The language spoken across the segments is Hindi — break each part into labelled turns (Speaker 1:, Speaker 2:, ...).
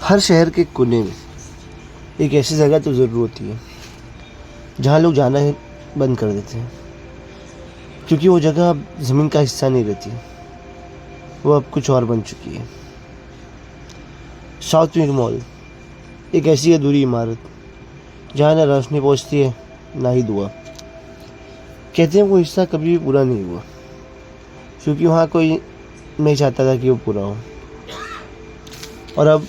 Speaker 1: हर शहर के कोने में एक ऐसी जगह तो ज़रूर होती है जहाँ लोग जाना है बंद कर देते हैं, क्योंकि वो जगह अब ज़मीन का हिस्सा नहीं रहती, वो अब कुछ और बन चुकी है। साउथ विंग मॉल एक ऐसी अधूरी इमारत जहाँ ना रोशनी पहुँचती है ना ही दुआ। कहते हैं वो हिस्सा कभी भी पूरा नहीं हुआ, क्योंकि वहाँ कोई नहीं चाहता था कि वो पूरा हो, और अब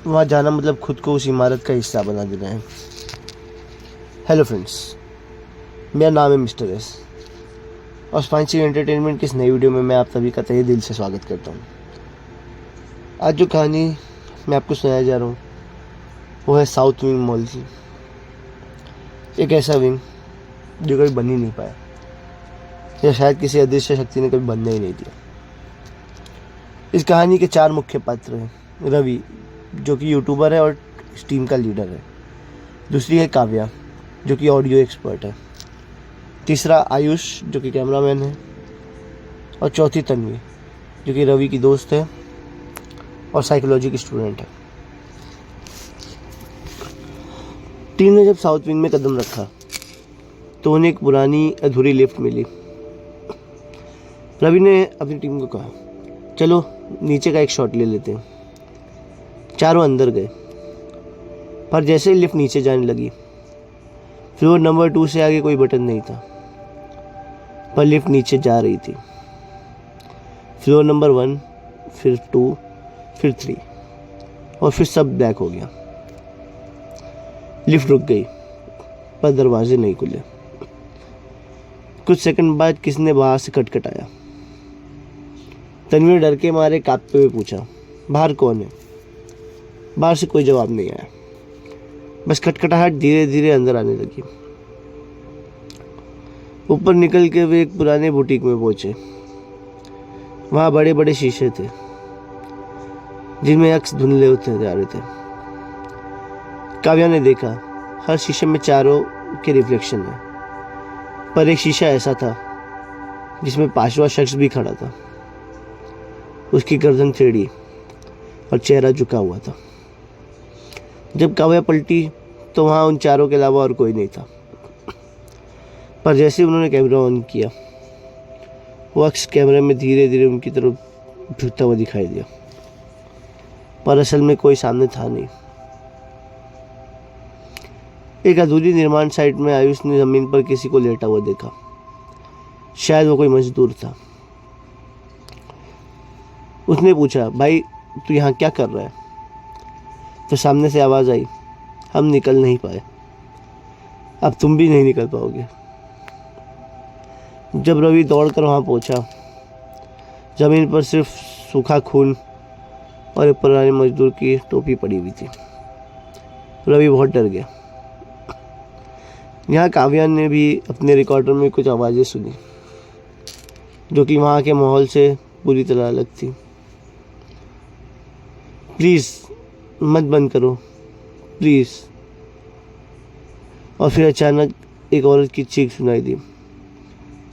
Speaker 1: वहाँ जाना मतलब खुद को उस इमारत का हिस्सा बना देना है। हेलो फ्रेंड्स, मेरा नाम है मिस्टर एस, और स्पाइसी एंटरटेनमेंट की इस नई वीडियो में मैं आप सभी का तहे दिल से स्वागत करता हूँ। आज जो कहानी मैं आपको सुनाया जा रहा हूँ वो है साउथ विंग मॉल की। एक ऐसा विंग जो कभी बन ही नहीं पाया, या शायद किसी अदृश्य शक्ति ने कभी बनने ही नहीं दिया। इस कहानी के 4 मुख्य पात्र हैं। रवि, जो कि यूट्यूबर है और इस टीम का लीडर है। दूसरी है काव्या, जो कि ऑडियो एक्सपर्ट है। तीसरा आयुष, जो कि कैमरामैन है। और चौथी तन्वी, जो कि रवि की दोस्त है और साइकोलॉजी की स्टूडेंट है। टीम ने जब साउथ विंग में कदम रखा तो उन्हें एक पुरानी अधूरी लिफ्ट मिली। रवि ने अपनी टीम को कहा, चलो नीचे का एक शॉट ले लेते हैं। चारों अंदर गए, पर जैसे ही लिफ्ट नीचे जाने लगी, फ्लोर नंबर 2 से आगे कोई बटन नहीं था, पर लिफ्ट नीचे जा रही थी। फ्लोर नंबर 1, फिर 2, फिर 3, और फिर सब ब्लैक हो गया। लिफ्ट रुक गई, पर दरवाजे नहीं खुले। कुछ सेकंड बाद किसी ने बाहर से खटखटाया। तन्वी ने डर के मारे कांपते हुए पूछा, बाहर कौन है? बाहर से कोई जवाब नहीं आया, बस खटखटाहट धीरे धीरे अंदर आने लगी। ऊपर निकल के वे एक पुराने बुटीक में पहुंचे। वहाँ बड़े बड़े शीशे थे जिनमें अक्स धुंधले होते जा रहे थे। काव्या ने देखा, हर शीशे में चारों के रिफ्लेक्शन है, पर एक शीशा ऐसा था जिसमें 5वां शख्स भी खड़ा था। उसकी गर्दन टेढ़ी और चेहरा झुका हुआ था। जब काव्या पलटी तो वहाँ उन चारों के अलावा और कोई नहीं था, पर जैसे उन्होंने कैमरा ऑन किया, वो अक्स कैमरे में धीरे धीरे उनकी तरफ झुकता हुआ दिखाई दिया, पर असल में कोई सामने था नहीं। एक अधूरी निर्माण साइट में आयुष ने जमीन पर किसी को लेटा हुआ देखा। शायद वो कोई मजदूर था। उसने पूछा, भाई तू यहाँ क्या कर रहा है? तो सामने से आवाज़ आई, हम निकल नहीं पाए, अब तुम भी नहीं निकल पाओगे। जब रवि दौड़कर वहाँ पहुँचा, जमीन पर सिर्फ सूखा खून और एक पुराने मजदूर की टोपी पड़ी हुई थी। रवि बहुत डर गया। यहाँ काव्या ने भी अपने रिकॉर्डर में कुछ आवाज़ें सुनी, जो कि वहाँ के माहौल से पूरी तरह अलग थी। प्लीज़ मत बंद करो, प्लीज़। और फिर अचानक एक औरत की चीख सुनाई दी,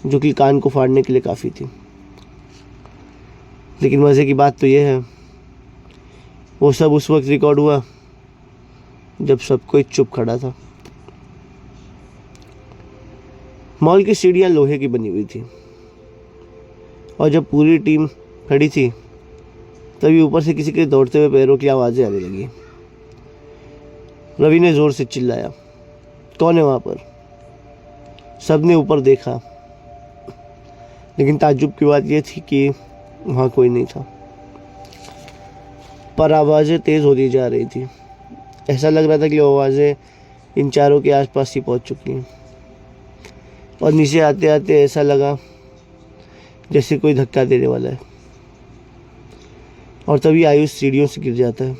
Speaker 1: जो कि कान को फाड़ने के लिए काफ़ी थी। लेकिन मज़े की बात तो यह है, वो सब उस वक्त रिकॉर्ड हुआ जब सब कोई चुप खड़ा था। मॉल की सीढ़ियाँ लोहे की बनी हुई थी, और जब पूरी टीम खड़ी थी तभी ऊपर से किसी के दौड़ते हुए पैरों की आवाज़ें आने लगी। रवि ने ज़ोर से चिल्लाया, कौन है वहाँ पर? सबने ऊपर देखा, लेकिन ताज्जुब की बात यह थी कि वहाँ कोई नहीं था, पर आवाज़ें तेज़ होती जा रही थी। ऐसा लग रहा था कि आवाज़ें इन चारों के आसपास ही पहुँच चुकी हैं, और नीचे आते आते ऐसा लगा जैसे कोई धक्का देने वाला है। और तभी आयुष सीढ़ियों से गिर जाता है,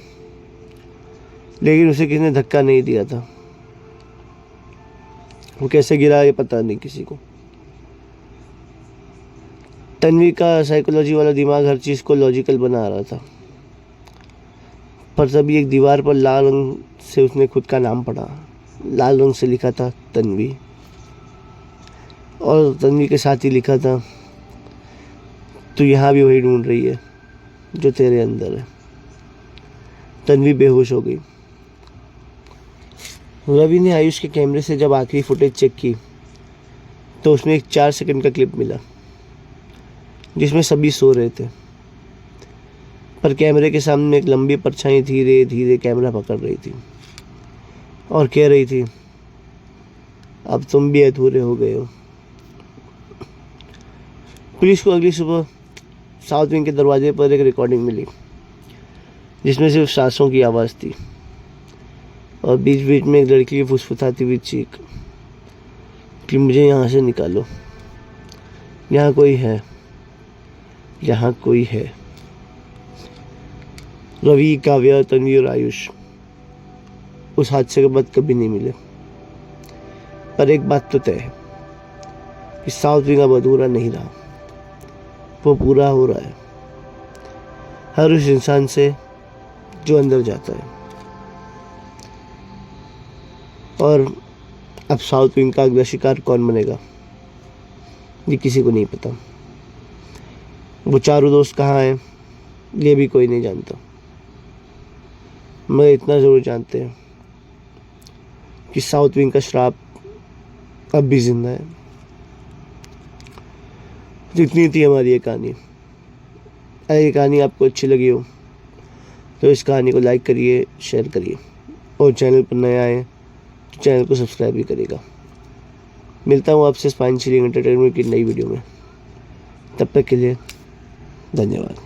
Speaker 1: लेकिन उसे किसी ने धक्का नहीं दिया था। वो कैसे गिरा ये पता नहीं किसी को। तन्वी का साइकोलॉजी वाला दिमाग हर चीज़ को लॉजिकल बना रहा था, पर तभी एक दीवार पर लाल रंग से उसने खुद का नाम पढ़ा। लाल रंग से लिखा था तन्वी, और तन्वी के साथ ही लिखा था, तो यहाँ भी वही ढूंढ रही है जो तेरे अंदर है। तन्वी बेहोश हो गई। रवि ने आयुष के कैमरे से जब आखिरी फुटेज चेक की तो उसमें एक 4 सेकंड का क्लिप मिला जिसमें सभी सो रहे थे, पर कैमरे के सामने एक लंबी परछाई धीरे धीरे कैमरा पकड़ रही थी और कह रही थी, अब तुम भी अधूरे हो गए हो। पुलिस को अगली सुबह साउथ विंग के दरवाजे पर एक रिकॉर्डिंग मिली जिसमें सिर्फ सांसों की आवाज़ थी और बीच बीच में एक लड़की की फुसफुसाती हुई चीख कि मुझे यहाँ से निकालो, यहाँ कोई है, यहाँ कोई है। रवि, काव्या, तन्वी और आयुष उस हादसे के बाद कभी नहीं मिले, पर एक बात तो तय है कि साउथ विंग अब अधूरा नहीं रहा, वो पूरा हो रहा है हर उस इंसान से जो अंदर जाता है। और अब साउथ विंग का अगला शिकार कौन बनेगा ये किसी को नहीं पता। वो चारों दोस्त कहाँ हैं ये भी कोई नहीं जानता, मगर इतना ज़रूर जानते हैं कि साउथ विंग का श्राप अब भी जिंदा है। जितनी थी हमारी ये कहानी। अगर ये कहानी आपको अच्छी लगी हो तो इस कहानी को लाइक करिए, शेयर करिए और चैनल पर नए आए तो चैनल को सब्सक्राइब भी करिएगा। मिलता हूँ आपसे स्पाइन चिलिंग एंटरटेनमेंट की नई वीडियो में, तब तक के लिए धन्यवाद।